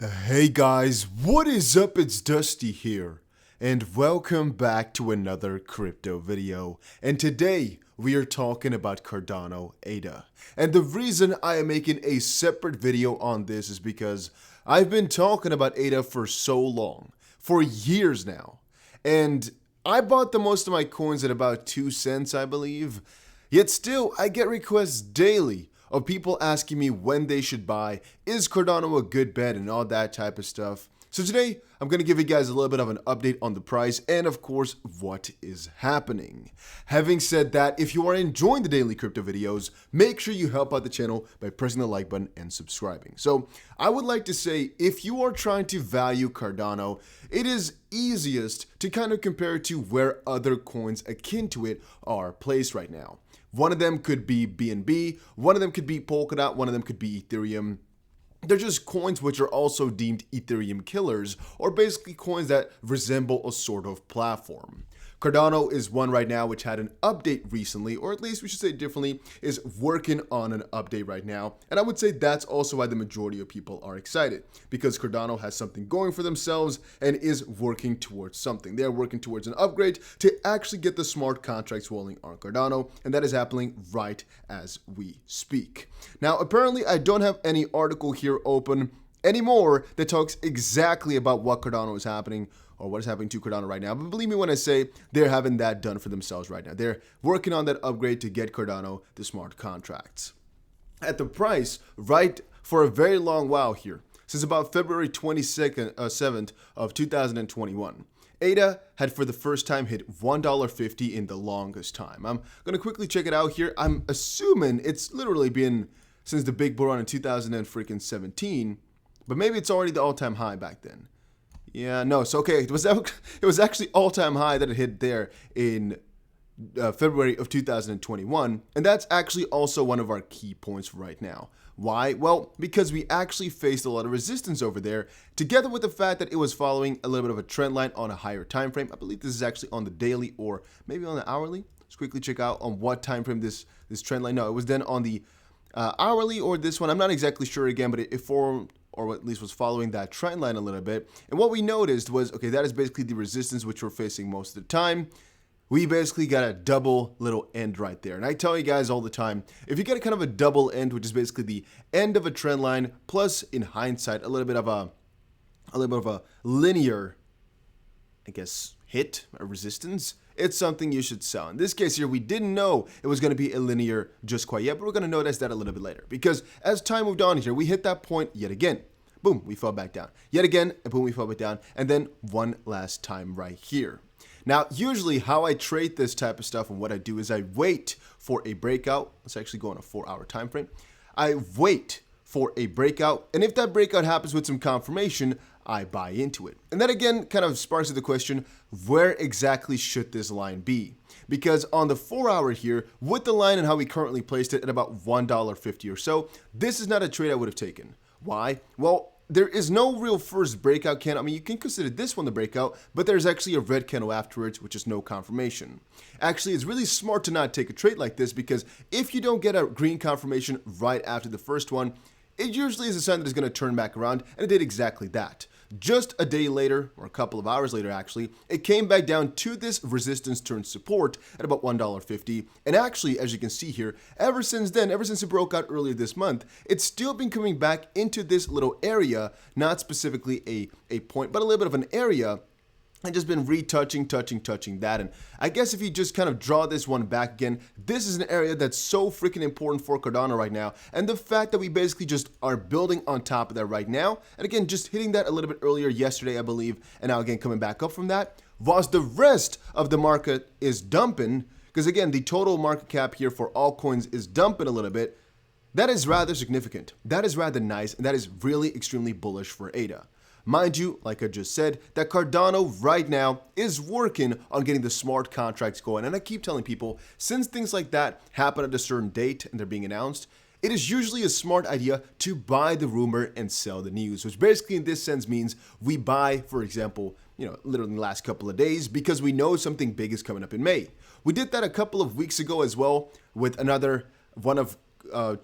Hey guys, what is up? It's Dusty here, and welcome back to another crypto video. And today we are talking about Cardano ADA. And the reason I am making a separate video on this is because I've been talking about ADA for so long, for years now. And I bought the most of my coins at about 2 cents, I believe. Yet still, I get requests daily of people asking me when they should buy, is Cardano a good bet, and all that type of stuff. So today, I'm going to give you guys a little bit of an update on the price and of course, what is happening. Having said that, if you are enjoying the daily crypto videos, make sure you help out the channel by pressing the like button and subscribing. So I would like to say, if you are trying to value Cardano, it is easiest to kind of compare it to where other coins akin to it are placed right now. One of them could be BNB, one of them could be Polkadot, one of them could be Ethereum. They're just coins which are also deemed Ethereum killers, or basically coins that resemble a sort of platform. Cardano is one right now which had an update recently, or at least we should say differently, is working on an update right now. And I would say that's also why the majority of people are excited, because Cardano has something going for themselves and is working towards something. They are working towards an upgrade to actually get the smart contracts rolling on Cardano, and that is happening right as we speak. Now, apparently I don't have any article here open anymore that talks exactly about what Cardano is happening or what is happening to Cardano right now. But believe me when I say they're having that done for themselves right now. They're working on that upgrade to get Cardano the smart contracts. At the price, right, for a very long while here, since about February 7th of 2021, ADA had for the first time hit $1.50 in the longest time. I'm going to quickly check it out here. I'm assuming it's literally been since the big bull run in 2017, but maybe it's already the all-time high back then. Yeah, no, so okay, it was actually all-time high that it hit there in February of 2021, and that's actually also one of our key points right now. Why? Well, because we actually faced a lot of resistance over there, together with the fact that it was following a little bit of a trend line on a higher time frame. I believe this is actually on the daily or maybe on the hourly. Let's quickly check out on what time frame this trend line. No, it was then on the hourly or this one. I'm not exactly sure again, but it formed, or at least was following that trend line a little bit. And what we noticed was, okay, that is basically the resistance which we're facing most of the time. We basically got a double little end right there. And I tell you guys all the time, if you get a kind of a double end, which is basically the end of a trend line, plus in hindsight, a little bit of a linear, I guess, hit or resistance, it's something you should sell. In this case here, we didn't know it was going to be a linear just quite yet, but we're going to notice that a little bit later, because as time moved on here, we hit that point yet again. Boom, we fell back down. Yet again, and boom, we fell back down. And then one last time right here. Now, usually how I trade this type of stuff and what I do is I wait for a breakout. Let's actually go on a 4-hour time frame. I wait for a breakout, and if that breakout happens with some confirmation, I buy into it. And that again kind of sparks the question, where exactly should this line be? Because on the 4-hour here, with the line and how we currently placed it at about $1.50 or so, this is not a trade I would have taken. Why? Well, there is no real first breakout candle. I mean, you can consider this one the breakout, but there's actually a red candle afterwards, which is no confirmation. Actually, it's really smart to not take a trade like this, because if you don't get a green confirmation right after the first one, it usually is a sign that it's going to turn back around, and it did exactly that. Just a day later, or a couple of hours later actually, it came back down to this resistance turn support at about $1.50. And actually, as you can see here, ever since then, ever since it broke out earlier this month, it's still been coming back into this little area, not specifically a point, but a little bit of an area, and just been retouching, touching that. And I guess if you just kind of draw this one back again, this is an area that's so freaking important for Cardano right now. And the fact that we basically just are building on top of that right now, and again, just hitting that a little bit earlier yesterday, I believe, and now again coming back up from that, whilst the rest of the market is dumping, because again, the total market cap here for all coins is dumping a little bit, that is rather significant. That is rather nice, and that is really extremely bullish for ADA. Mind you, like I just said, that Cardano right now is working on getting the smart contracts going. And I keep telling people, since things like that happen at a certain date and they're being announced, it is usually a smart idea to buy the rumor and sell the news, which basically in this sense means we buy, for example, literally in the last couple of days because we know something big is coming up in May. We did that a couple of weeks ago as well with another one of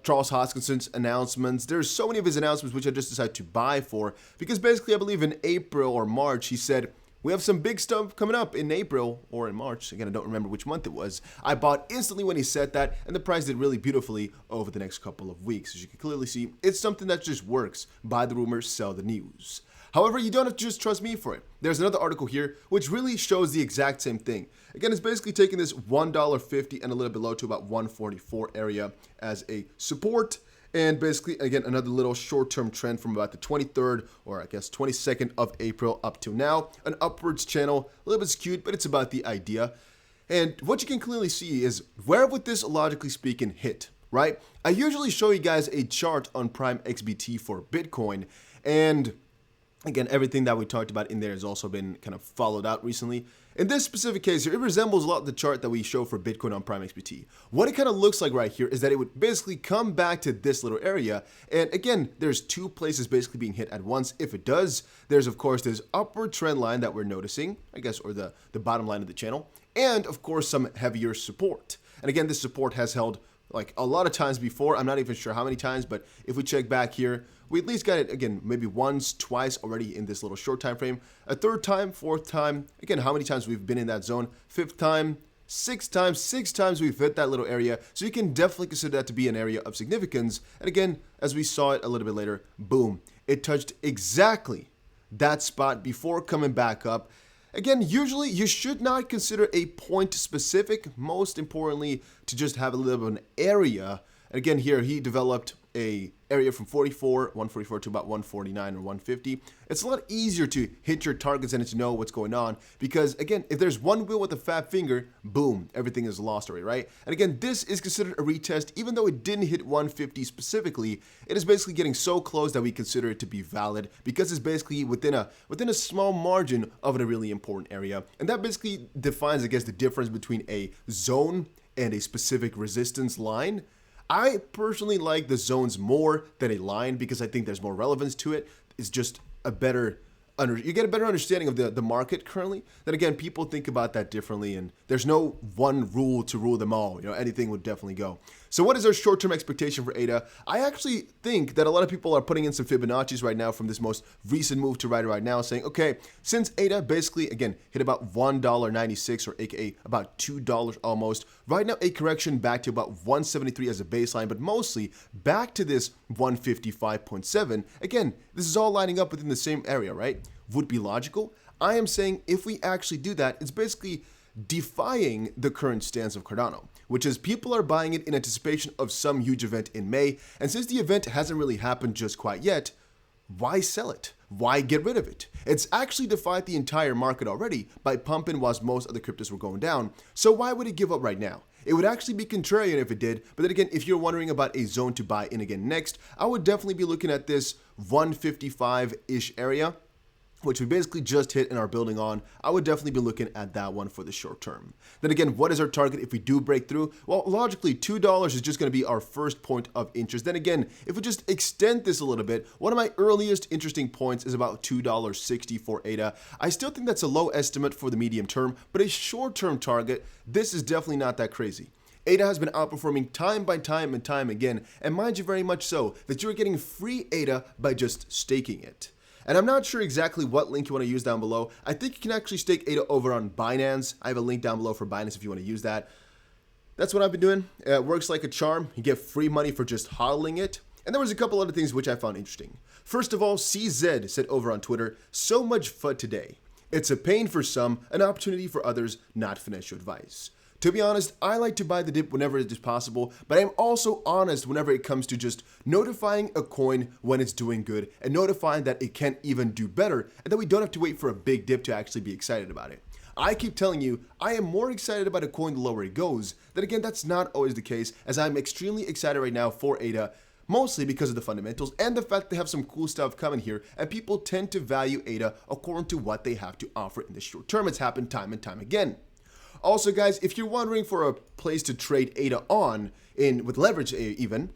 Charles Hoskinson's announcements. There's so many of his announcements which I just decided to buy for, because basically I believe in April or March he said, we have some big stuff coming up in April or in March. Again, I don't remember which month it was. I bought instantly when he said that, and the price did really beautifully over the next couple of weeks. As you can clearly see, it's something that just works. Buy the rumors, sell the news. However, you don't have to just trust me for it. There's another article here which really shows the exact same thing. Again, it's basically taking this $1.50 and a little below to about 144 area as a support. And basically, again, another little short-term trend from about the 23rd, or I guess 22nd of April up to now. An upwards channel, a little bit skewed, but it's about the idea. And what you can clearly see is, where would this, logically speaking, hit, right? I usually show you guys a chart on Prime XBT for Bitcoin, and again, everything that we talked about in there has also been kind of followed out recently. In this specific case here, it resembles a lot the chart that we show for Bitcoin on Prime XBT. What it kind of looks like right here is that it would basically come back to this little area. And again, there's two places basically being hit at once. If it does, there's of course this upward trend line that we're noticing, I guess, or the bottom line of the channel. And of course, some heavier support. And again, this support has held like a lot of times before. I'm not even sure how many times, but if we check back here, we at least got it again, maybe once, twice already in this little short time frame. A third time, fourth time. Again, how many times we've been in that zone? Fifth time, six times we've hit that little area. So you can definitely consider that to be an area of significance. And again, as we saw it a little bit later, boom, it touched exactly that spot before coming back up. Again, usually you should not consider a point specific, most importantly, to just have a little bit of an area. And again, here he developed a area from 144 to about 149 or 150. It's a lot easier to hit your targets and to know what's going on, because again, if there's one wheel with a fat finger, boom, everything is lost already, right? And again, this is considered a retest. Even though it didn't hit 150 specifically, it is basically getting so close that we consider it to be valid, because it's basically within a small margin of a really important area. And that basically defines, I guess, the difference between a zone and a specific resistance line. I personally like the zones more than a line, because I think there's more relevance to it. It's just a better, you get a better understanding of the market currently. Then again, people think about that differently, and there's no one rule to rule them all. You know, anything would definitely go. So what is our short-term expectation for ADA? I actually think that a lot of people are putting in some Fibonacci's right now from this most recent move to right now, saying, okay, since ADA basically, again, hit about $1.96 or aka about $2 almost, right now a correction back to about 173 as a baseline, but mostly back to this 155.7. Again, this is all lining up within the same area, right? Would be logical. I am saying if we actually do that, it's basically defying the current stance of Cardano, which is people are buying it in anticipation of some huge event in May. And since the event hasn't really happened just quite yet, why sell it? Why get rid of it? It's actually defied the entire market already by pumping whilst most other cryptos were going down. So why would it give up right now? It would actually be contrarian if it did. But then again, if you're wondering about a zone to buy in again next, I would definitely be looking at this 155-ish area, which we basically just hit and are building on. I would definitely be looking at that one for the short term. Then again, what is our target if we do break through? Well, logically, $2 is just going to be our first point of interest. Then again, if we just extend this a little bit, one of my earliest interesting points is about $2.60 for ADA. I still think that's a low estimate for the medium term, but a short-term target, this is definitely not that crazy. ADA has been outperforming time by time and time again, and mind you very much so that you're getting free ADA by just staking it. And I'm not sure exactly what link you want to use down below. I think you can actually stake ADA over on Binance. I have a link down below for Binance if you want to use that. That's what I've been doing. It works like a charm. You get free money for just hodling it. And there was a couple other things which I found interesting. First of all, CZ said over on Twitter, "So much FUD today. It's a pain for some, an opportunity for others, not financial advice." To be honest, I like to buy the dip whenever it is possible, but I'm also honest whenever it comes to just notifying a coin when it's doing good and notifying that it can even do better and that we don't have to wait for a big dip to actually be excited about it. I keep telling you, I am more excited about a coin the lower it goes. Then again, that's not always the case, as I'm extremely excited right now for ADA, mostly because of the fundamentals and the fact they have some cool stuff coming here, and people tend to value ADA according to what they have to offer in the short term. It's happened time and time again. Also, guys, if you're wondering for a place to trade ADA on, with leverage even,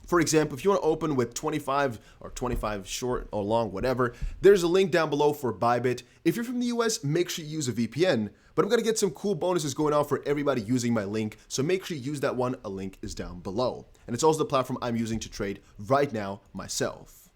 For example, if you want to open with 25 or 25 short or long, whatever, there's a link down below for Bybit. If you're from the US, make sure you use a VPN. But I'm going to get some cool bonuses going on for everybody using my link, so make sure you use that one. A link is down below. And it's also the platform I'm using to trade right now myself.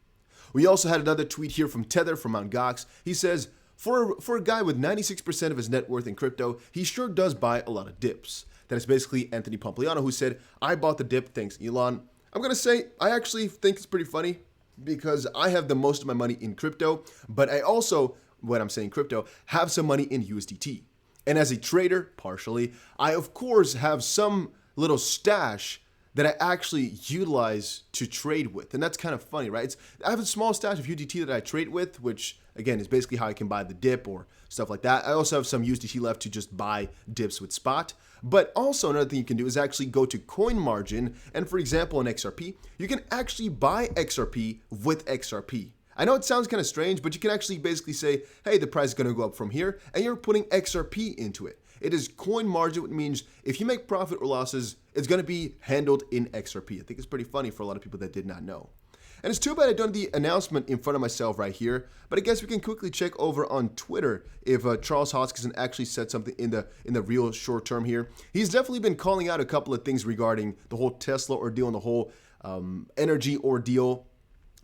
We also had another tweet here from Tether from Mt. Gox. He says, for a guy with 96% of his net worth in crypto, he sure does buy a lot of dips. That is basically Anthony Pompliano, who said, I bought the dip, thanks Elon. I'm going to say, I actually think it's pretty funny because I have the most of my money in crypto, but I also, when I'm saying crypto, have some money in USDT. And as a trader, partially, I of course have some little stash that I actually utilize to trade with. And that's kind of funny, right? I have a small stash of USDT that I trade with, which again is basically how I can buy the dip or stuff like that. I also have some USDT left to just buy dips with spot. But also another thing you can do is actually go to coin margin. And for example, in XRP, you can actually buy XRP with XRP. I know it sounds kind of strange, but you can actually basically say, hey, the price is going to go up from here, and you're putting XRP into it. It is coin margin, which means if you make profit or losses, it's going to be handled in XRP. I think it's pretty funny for a lot of people that did not know. And it's too bad I done the announcement in front of myself right here, but I guess we can quickly check over on Twitter if Charles Hoskinson actually said something in the real short term here. He's definitely been calling out a couple of things regarding the whole Tesla ordeal and the whole energy ordeal,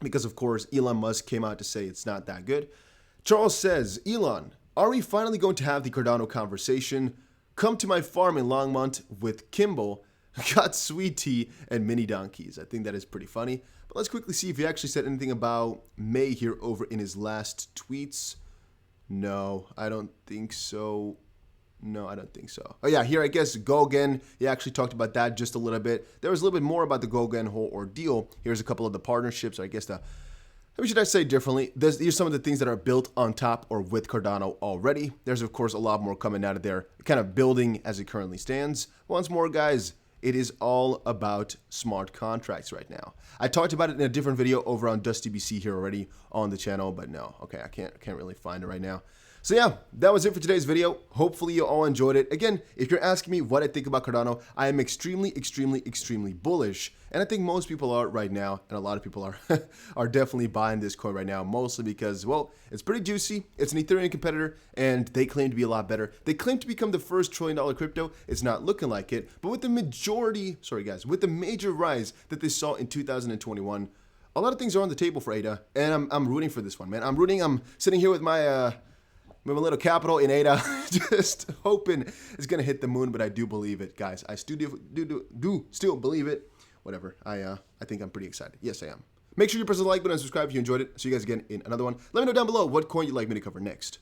because of course Elon Musk came out to say it's not that good. Charles says, Elon, are we finally going to have the Cardano conversation? Come to my farm in Longmont with Kimball, got sweet tea and mini donkeys. I think that is pretty funny. But let's quickly see if he actually said anything about May here over in his last tweets. No, I don't think so. No, I don't think so. Oh yeah, here I guess Gogen, he actually talked about that just a little bit. There was a little bit more about the Gogen whole ordeal. Here's a couple of the partnerships, or I guess maybe should I say differently? These are some of the things that are built on top or with Cardano already. There's of course a lot more coming out of there, kind of building as it currently stands. Once more, guys, it is all about smart contracts right now. I talked about it in a different video over on DustDBC here already on the channel, but no, okay, I can't really find it right now. So yeah, that was it for today's video. Hopefully you all enjoyed it. Again, if you're asking me what I think about Cardano, I am extremely bullish. And I think most people are right now, and a lot of people are are definitely buying this coin right now, mostly because, well, it's pretty juicy. It's an Ethereum competitor, and they claim to be a lot better. They claim to become the first $1 trillion crypto. It's not looking like it, but with the with the major rise that they saw in 2021, a lot of things are on the table for ADA, and I'm rooting for this one, man. I'm sitting here with my little capital in ADA, just hoping it's gonna hit the moon, but I do believe it, guys. I still do still believe it. Whatever. I think I'm pretty excited. Yes, I am. Make sure you press the like button and subscribe if you enjoyed it. See you guys again in another one. Let me know down below what coin you'd like me to cover next.